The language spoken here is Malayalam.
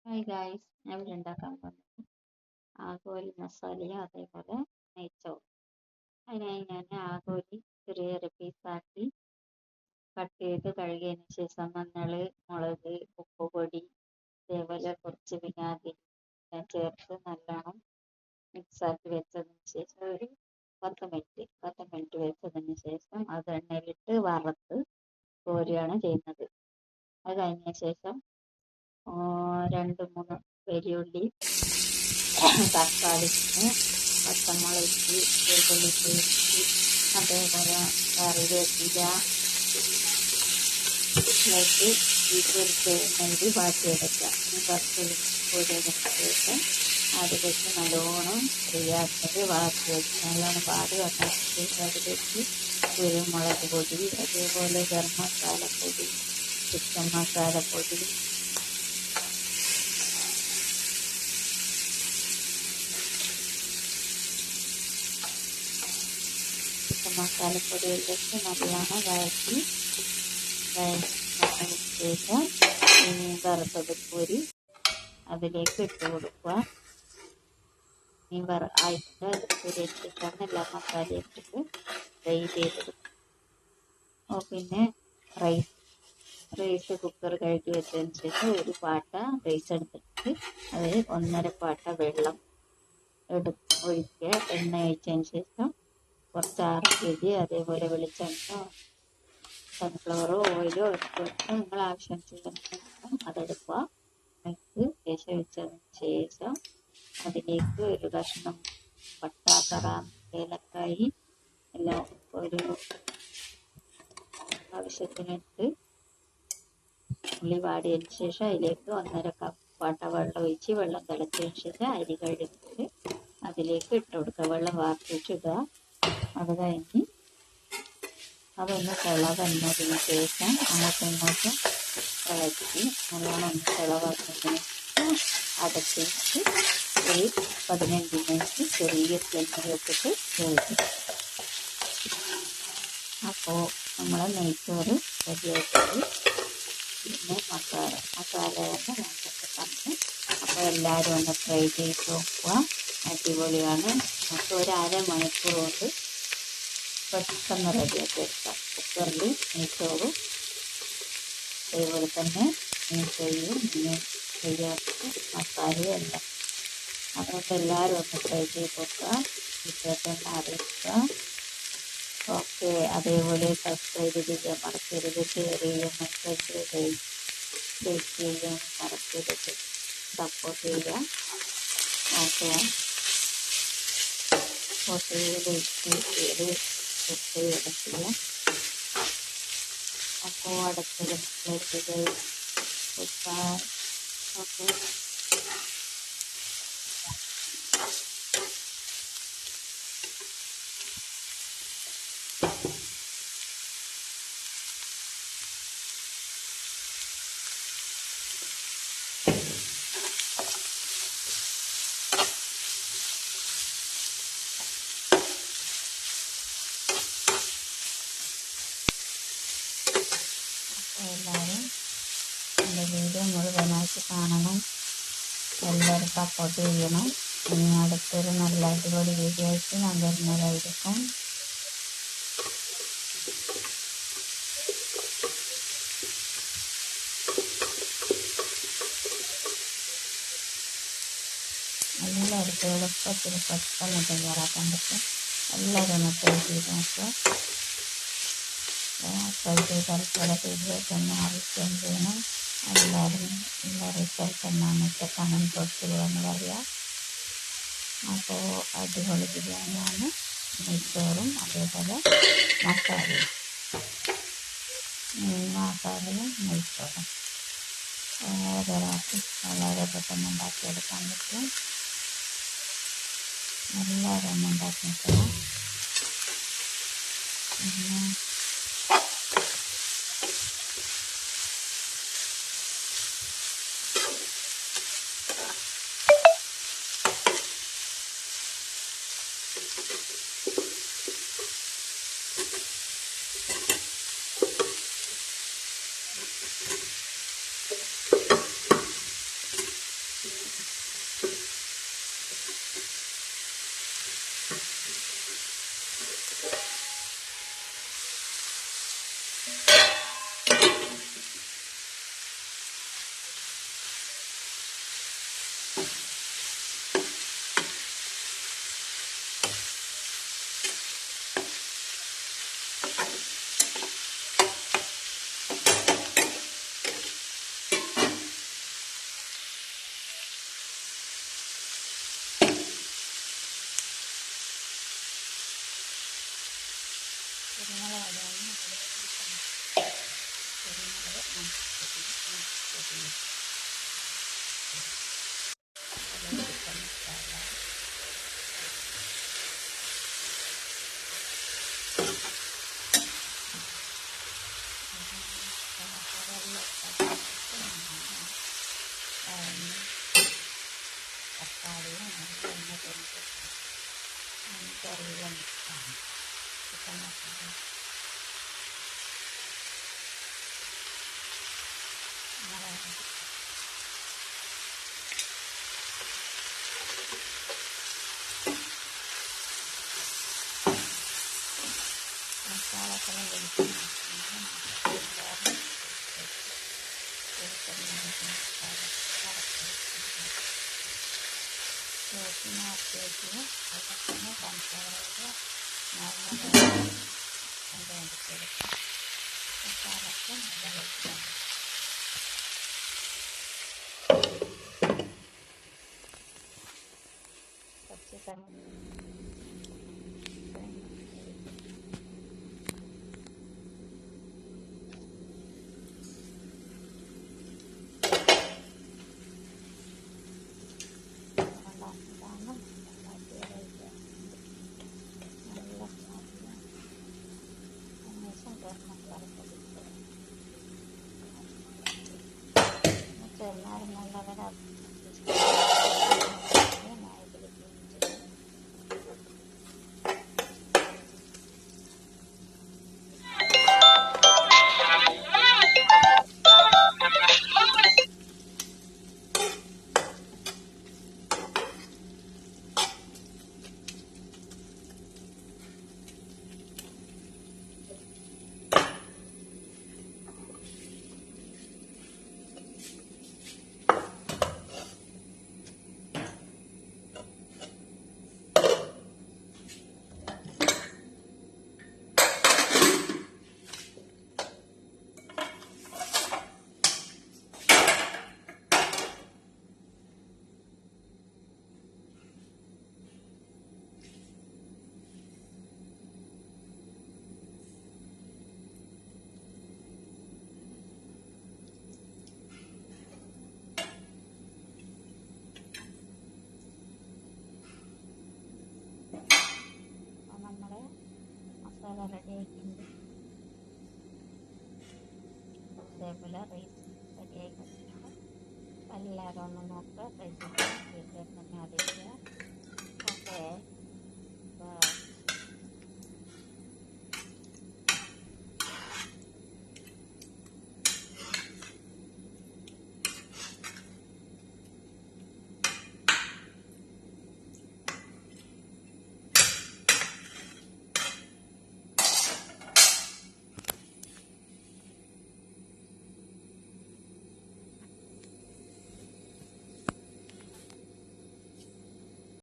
ഹായ് ഗായ്സ്, ഞാൻ ഇവിടെ ഉണ്ടാക്കാൻ പോകുന്നത് ആഗോലി മസാലയും അതേപോലെ നെയ്ച്ചോറും. അതിനായി ഞാൻ ആഗോലി ചെറിയ ചെറിയ പീസാക്കി കട്ട് ചെയ്ത് കഴുകിയതിന് ശേഷം മഞ്ഞൾ, മുളക്, ഉപ്പ് പൊടി, അതേപോലെ കുറച്ച് വിനാഗിരി ചേർത്ത് നല്ലോണം മിക്സാക്കി വെച്ചതിന് ശേഷം ഒരു 10 മിനിറ്റ് വെച്ചതിന് ശേഷം അത് എണ്ണയിലിട്ട് വറുത്ത് കോരുകയാണ് ചെയ്യുന്നത്. അത് കഴിഞ്ഞ ശേഷം 2-3 വലിയുള്ളി, തക്കാളി, പച്ചമുളക്, വെളുത്തുള്ളി പേസ്റ്റ്, അതേപോലെ കറിവേപ്പില ഇട്ട് ഈ പൊരിച്ചെണ്ണയിൽ വാട്ടിയെടുക്കുക. ഈ വറുത്ത് പൊരിച്ചതിന് ശേഷം അതിലേക്ക് നല്ലോണം ഫ്രീയാക്കിയത് വാട്ടി വെച്ച് നല്ലോണം വാടി വന്നതിന് ശേഷം അതിലേക്ക് കുരുമുളക് പൊടി, അതേപോലെ ഗരം മസാലപ്പൊടി, ചിക്കൻ മസാലപ്പൊടി, മസാലപ്പൊടിയിലേക്ക് നല്ലോണം വഴറ്റി ശേഷം വറുത്തത് പൊരി അതിലേക്ക് ഇട്ട് കൊടുക്കുക. ഈ ആയിട്ട് പൊരിച്ചിട്ടാണ് എല്ലാ മസാലയും ഇട്ടിട്ട് ഫ്രൈ ചെയ്തെടുക്കുക. പിന്നെ റൈസ് കുക്കർ കഴുകി വെച്ചതിന് ശേഷം ഒരു പാട്ട റൈസ് എടുത്തിട്ട് അതിൽ 1.5 പാട്ട വെള്ളം ഒഴിക്കുക. എണ്ണ ഒഴിച്ചതിന് ശേഷം കുറച്ച് RKG, അതേപോലെ വെളിച്ചെണ്ണ, സൺഫ്ലവറോ ഓയിലോ എടുത്തിട്ട് നിങ്ങൾ ആവശ്യത്തിനനുസരിച്ച് അതെടുക്കുക. ശേഷം വെച്ചതിന് ശേഷം അതിലേക്ക് ഒരു കഷ്ണം പട്ട, കറാമ്പ്, ഏലക്കായി എല്ലാം ഒരു ആവശ്യത്തിനിട്ട് ഉള്ളി വാടിയതിന് ശേഷം അതിലേക്ക് 1.5 കപ്പ് പാട്ട വെള്ളം ഒഴിച്ച് വെള്ളം തിളച്ചതിന് ശേഷം അരി കഴുകിട്ട് അതിലേക്ക് ഇട്ട് കൊടുക്കുക. വെള്ളം വാർത്തിട്ടിടുക. അത് കഴിഞ്ഞ് അതൊന്ന് തിളവന്നതിന് ശേഷം അങ്ങോട്ടും ഇങ്ങോട്ടും ഇളക്കി നല്ലോണം ഒന്ന് തിളവന്നതിന് അടച്ചിട്ട് ഒരു 15 മിനിറ്റ് ചെറിയ ഫ്ലെയിമിൽ വെച്ചിട്ട് വേവിക്കും. അപ്പോൾ നമ്മളെ നെയ്ച്ചോറ് റെഡിയായിട്ടുണ്ട്. പിന്നെ മസാല തന്നെ നമുക്കൊക്കെ തന്നു. അപ്പോൾ എല്ലാവരും ഒന്ന് ട്രൈ ചെയ്ത് നോക്കുക. അടിപൊളിയാണ്. നമുക്ക് ഒരു 1/2 മണിക്കൂർ കൊണ്ട് പെട്ടെന്ന് റെഡിയാക്കി എടുക്കാം. കുക്കറിൽ നെയ്ച്ചോറും അതേപോലെ തന്നെ മീൻ ഫ്രൈയാക്കി മസാലയും എല്ലാം. അതുകൊണ്ട് എല്ലാവരും ഒന്ന് ട്രൈ ചെയ്ത് നോക്കുക. ഇഷ്ടപ്പെട്ടെന്ന് അറിയിക്കുക. ഓക്കെ, അതേപോലെ സബ്സ്ക്രൈബ് ചെയ്യാൻ മറക്കരുത്, ഷെയർ ചെയ്യാൻ മറക്കരുത്, ലൈക്ക് ചെയ്യാൻ മറക്കരുത്, സപ്പോർട്ട് ചെയ്യുക. ഓക്കെ, എടുക്കുക. അപ്പോൾ അടുത്തത് ഓക്കെ. എല്ലാവരും എൻ്റെ വീഡിയോ മുഴുവനായിട്ട് കാണണം. എല്ലാവരും സപ്പോർട്ട് ചെയ്യണം. ഇനി അടുത്തൊരു നല്ല അടിപൊളി വീഡിയോ ആയിട്ട് ഞാൻ വരുന്നതായിരിക്കും. എല്ലാവർക്കും എളുപ്പത്തിൽ പെട്ടെന്ന് തയ്യാറാക്കാൻ പറ്റും. എല്ലാവരും ഒന്ന് ട്രൈ ചെയ്ത് നോക്കുക. ട്രൈ ചെയ്താൽ ചില ഫീഡ്ബാക്ക് തന്നെ ആവശ്യം ചെയ്യണം. എല്ലാവരും എല്ലാ റിസൾട്ട് എന്നാണെന്ന് കമൻറ്റ് ബോക്സിൽ വന്ന് പറയുക. അപ്പോൾ അടിപൊളി ബിരിയാണിയാണ്. നെയ്ച്ചോറും അതേപോലെ മസാലയും നെയ്ച്ചോറും വളരെ പെട്ടെന്ന് ഉണ്ടാക്കിയെടുക്കാൻ പറ്റും. എല്ലാവരും ഒന്ന് ഉണ്ടാക്കി നോക്കണം. കുരുമുളക് തക്കാളിയും എണ്ണ കറിയെല്ലാം മിക്സാണ് ചിക്കൻ മസാല മസാലക്കെല്ലാം ചേർത്തിട്ട് അതിനെ പഞ്ചസാരയുടെ നോർമൽ കൊണ്ടുവന്നിട്ടെടുക്കാം മസാലക്ക് നല്ല വെച്ചാണ് കുറച്ച് ചെറുനാരങ്ങ നല്ലവരെ മസാല റെഡി ആയിട്ടുണ്ട്. ഇതേപോലെ റൈസ് റെഡി ആയി കഴിഞ്ഞാൽ എല്ലാവരും ഒന്ന് നോക്കുക, റൈസ് തന്നെ അറിയിക്കുക. Okay, by.